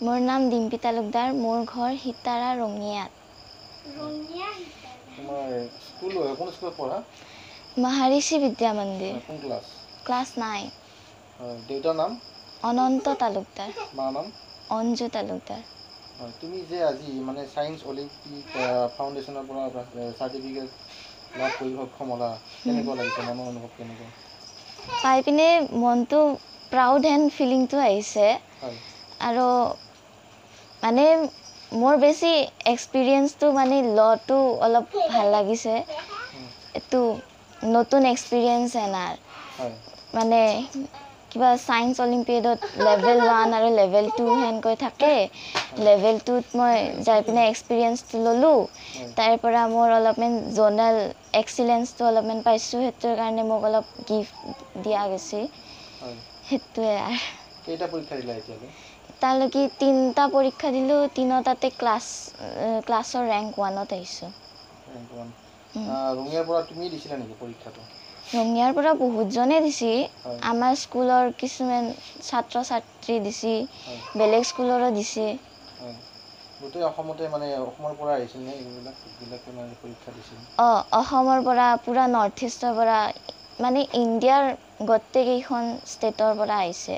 মোৰ নাম ডিম্পী তালুকদাৰ, মোৰ ঘৰ হিতাৰা ৰঙিয়াত। তোমাৰ স্কুল কোন স্কুলত পঢ়া? মহাৰিষি বিদ্যা মন্দিৰ। কোন ক্লাছ? ক্লাছ 9। হয়, দেউতাৰ নাম? অনন্ত তালুকদাৰ। মাৰ নাম? অঞ্জু তালুকদাৰ। হয়, তুমি যে আজি মানে সায়েন্স অলিম্পিক ফাউণ্ডেশ্যনৰ পৰা চাৰ্টিফিকেট লাভ কৰি সক্ষম হ'লা, কেনেকুৱা লাগিছে, মনৰ অনুভৱ কেনেকুৱা? পাই পিনে মনটো প্ৰাউড হেন ফিলিংটো আহিছে। আৰু মানে মোৰ বেছি এক্সপিৰিয়েঞ্চটো মানে ল'টো অলপ ভাল লাগিছে। এইটো নতুন এক্সপিৰিয়েঞ্চ এনাৰ মানে কিবা সায়েন্স অলিম্পিয়াডত লেভেল 1 আৰু লেভেল 2 হেনকৈ থাকে। লেভেল 2ত মই যাই পিনে এক্সপিৰিয়েঞ্চটো ল'লোঁ। তাৰ পৰা মোৰ অলপমান জোনেল এক্সিলেঞ্চটো অলপমান পাইছোঁ, সেইটোৰ কাৰণে মোক অলপ গিফ্ট দিয়া গৈছে। সেইটোৱে আৰু কেইটা পৰীক্ষা দিলা এতিয়ালৈ? এতিয়ালৈকে 3টা পৰীক্ষা দিলোঁ, 3টাতে ক্লাছৰ ৰেংক 1ত আহিছোঁ। ৰঙিয়াৰ পৰা তুমি দিছিলা নেকি পৰীক্ষাটো? ৰঙিয়াৰ পৰা বহুতজনে দিছে। আমাৰ স্কুলৰ কিছুমান ছাত্ৰ ছাত্ৰী দিছে, বেলেগ স্কুলৰো দিছে। গোটেই অসমতে মানে অসমৰ পৰা আহিছিল নে এইবিলাকে মানে পৰীক্ষা দিছিল? অসমৰ পৰা পুৰা নৰ্থ ইষ্টৰ পৰা মানে ইণ্ডিয়াৰ গোটেইকেইখন ষ্টেটৰ পৰা আহিছে।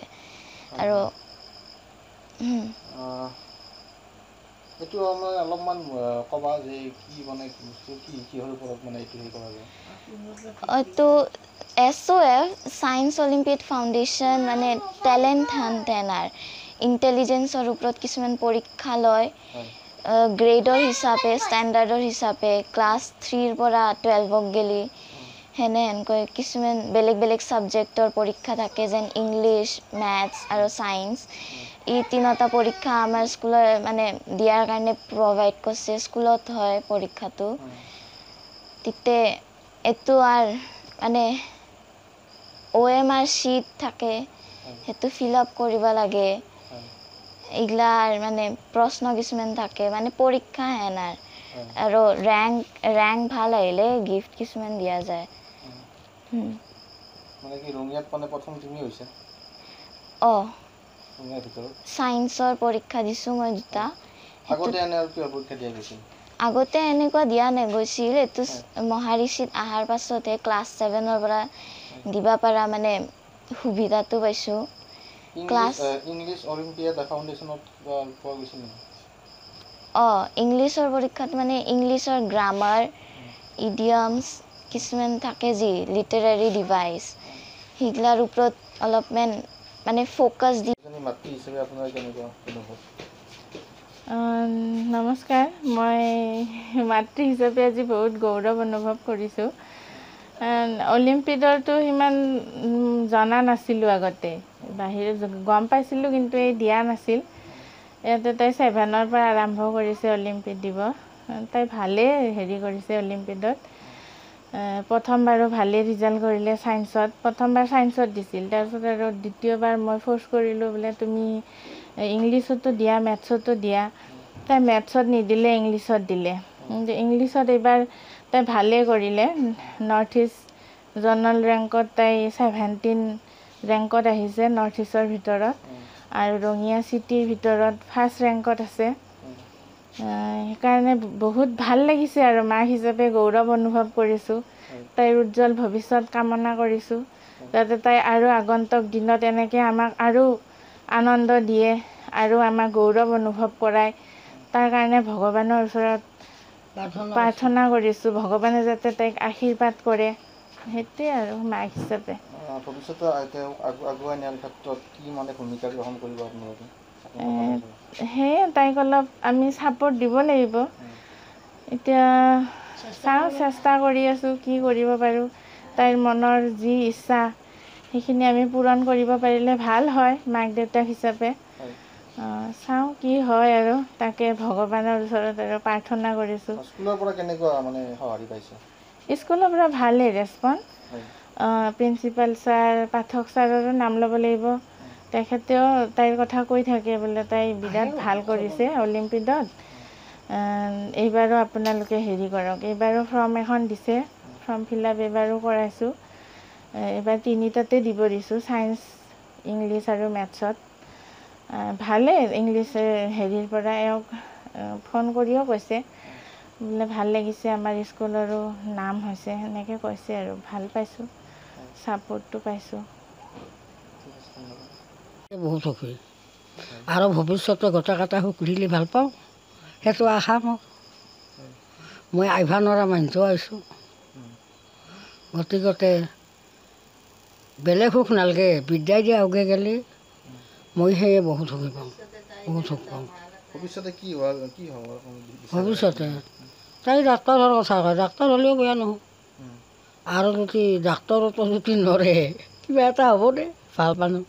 আৰু এইটো মানে অলপমান ক'বা যে কি মানে বস্তু কিহৰ ওপৰত মানে এইটো হেৰি কৰা যায়? এইটো SOF সায়েন্স অলিম্পিয়াড ফাউণ্ডেশ্যন মানে টেলেণ্ট হাণ্ট এনাৰ ইণ্টেলিজেঞ্চৰ ওপৰত কিছুমান পৰীক্ষা লয়। গ্ৰেডৰ হিচাপে, ষ্টেণ্ডাৰ্ডৰ হিচাপে ক্লাছ 3ৰ পৰা 12ক গেলি সেনেকৈ কিছুমান বেলেগ বেলেগ ছাবজেক্টৰ পৰীক্ষা থাকে, যেন ইংলিছ, মেথছ আৰু ছায়েন্স। এই 3টা পৰীক্ষা আমাৰ স্কুলৰ মানে দিয়াৰ কাৰণে প্ৰভাইড কৰিছে। স্কুলত হয় পৰীক্ষাটো। তেতিয়া এইটো আৰু মানে OMR শ্বীট থাকে, সেইটো ফিল আপ কৰিব লাগে। এইগিলা মানে প্ৰশ্ন কিছুমান থাকে, মানে পৰীক্ষা হেনাৰ। আৰু ৰেংক ভাল আহিলে গিফ্ট কিছুমান দিয়া যায়। মানে কি ৰঙিয়াত মানে প্ৰথম তুমি হৈছে? ৰঙিয়াৰ ভিতৰত ছায়েন্সৰ পৰীক্ষা দিছোঁ মই 2টা। আগতে এনে আৰু কিহৰ পৰীক্ষা দিয়া গৈছিল? আগতে এনেকুৱা দিয়া গৈছিল। এইটো মহাৰিষিত অহাৰ পাছতহে ক্লাছ 7ৰ পৰা দিবা পাৰা মানে সুবিধাটো পাইছোঁ। ইংলিছ অলিম্পিয়াড ফাউণ্ডেশ্যনত পোৱা গৈছিল নেকি? ইংলিছৰ পৰীক্ষাত মানে ইংলিছৰ গ্ৰামাৰ, ইডিয়মছ কিছুমান থাকে যি লিটাৰেৰী ডিভাইচ, সেইগিলাৰ ওপৰত অলপমান মানে ফ'কাছ দি। মাতৃ হিচাপে আপোনাৰ কেনেকুৱা অনুভৱ? নমস্কাৰ, মই মাতৃ হিচাপে আজি বহুত গৌৰৱ অনুভৱ কৰিছোঁ। অলিম্পিয়াডৰটো সিমান জনা নাছিলোঁ আগতে, বাহিৰত গম পাইছিলোঁ কিন্তু এই দিয়া নাছিল। ইয়াতে তাই 7ৰ পৰা আৰম্ভ কৰিছে অলিম্পিয়াড দিব। তাই ভালেই হেৰি কৰিছে অলিম্পিয়াডত। প্ৰথমবাৰো ভালেই ৰিজাল্ট কৰিলে ছায়েন্সত। প্ৰথমবাৰ ছায়েন্সত দিছিল, তাৰপিছত আৰু দ্বিতীয়বাৰ মই ফ'ৰ্চ কৰিলোঁ বোলে তুমি ইংলিছতো দিয়া, মেথছতো দিয়া। তাই মেথছত নিদিলে, ইংলিছত দিলে। ইংলিছত এইবাৰ তাই ভালেই কৰিলে। নৰ্থ ইষ্ট জ'নেল ৰেংকত তাই 17 ৰেংকত আহিছে নৰ্থ ইষ্টৰ ভিতৰত। আৰু ৰঙিয়া চিটিৰ ভিতৰত ফাৰ্ষ্ট ৰেংকত আছে। সেইকাৰণে বহুত ভাল লাগিছে আৰু মাক হিচাপে গৌৰৱ অনুভৱ কৰিছোঁ। তাইৰ উজ্জ্বল ভৱিষ্যত কামনা কৰিছোঁ, যাতে তাই আৰু আগন্তুক দিনত এনেকৈ আমাক আৰু আনন্দ দিয়ে আৰু আমাক গৌৰৱ অনুভৱ কৰায়। তাৰ কাৰণে ভগৱানৰ ওচৰত প্ৰাৰ্থনা কৰিছোঁ, ভগৱানে যাতে তাইক আশীৰ্বাদ কৰে। সেইটোৱে আৰু মাক হিচাপে। ভৱিষ্যতে আগুৱাই নিয়াৰ ক্ষেত্ৰত কি মানে ভূমিকা গ্ৰহণ কৰিব আপোনালোকে? সেয়ে তাইক অলপ আমি ছাপোৰ্ট দিব লাগিব। এতিয়া চাওঁ, চেষ্টা কৰি আছোঁ কি কৰিব পাৰোঁ। তাইৰ মনৰ যি ইচ্ছা সেইখিনি আমি পূৰণ কৰিব পাৰিলে ভাল হয় মাক দেউতাক হিচাপে। চাওঁ কি হয় আৰু তাকে ভগৱানৰ ওচৰত আৰু প্ৰাৰ্থনা কৰিছোঁ। স্কুলৰ পৰা কেনেকুৱা মানে সঁহাৰি পাইছে? স্কুলৰ পৰা ভালেই ৰেছপন্স। প্ৰিন্সিপাল ছাৰ, পাঠক ছাৰৰো নাম ল'ব লাগিব। তেখেতেও তাইৰ কথা কৈ থাকে বোলে তাই বিৰাট ভাল কৰিছে অলিম্পিয়াডত। এইবাৰো আপোনালোকে হেৰি কৰক। এইবাৰো ফৰ্ম এখন দিছে, ফৰ্ম ফিল আপ এইবাৰো কৰাইছোঁ। এইবাৰ 3টাতে দিব দিছোঁ, ছায়েন্স, ইংলিছ আৰু মেথছত। ভালে ইংলিছ হেৰিৰ পৰা এওঁক ফোন কৰিও কৈছে বোলে ভাল লাগিছে আমাৰ স্কুলৰো নাম হৈছে সেনেকৈ কৈছে আৰু ভাল পাইছোঁ ছাপোৰ্টটো পাইছোঁ বহুত সুখী আৰু ভৱিষ্যতে গোটেই কেইটা সুখ দিলে ভাল পাওঁ সেইটো আশা মোৰ মই আহিব নোৱাৰা মানুহটো আহিছোঁ গতিকে বেলেগ সুখ নালাগে বিদ্যাই দিয়া আগে গ'লে মই সেয়ে বহুত সুখী পাওঁ বহুত সুখ পাওঁ ভৱিষ্যতে কি হ'ব ভৱিষ্যতে তাই ডাক্তৰৰ কথা কয় ডাক্তৰ হ'লেও বেয়া নহয় আৰু যদি ডাক্তৰতো যদি নৰে কিবা এটা হ'ব দে ভাল মানুহ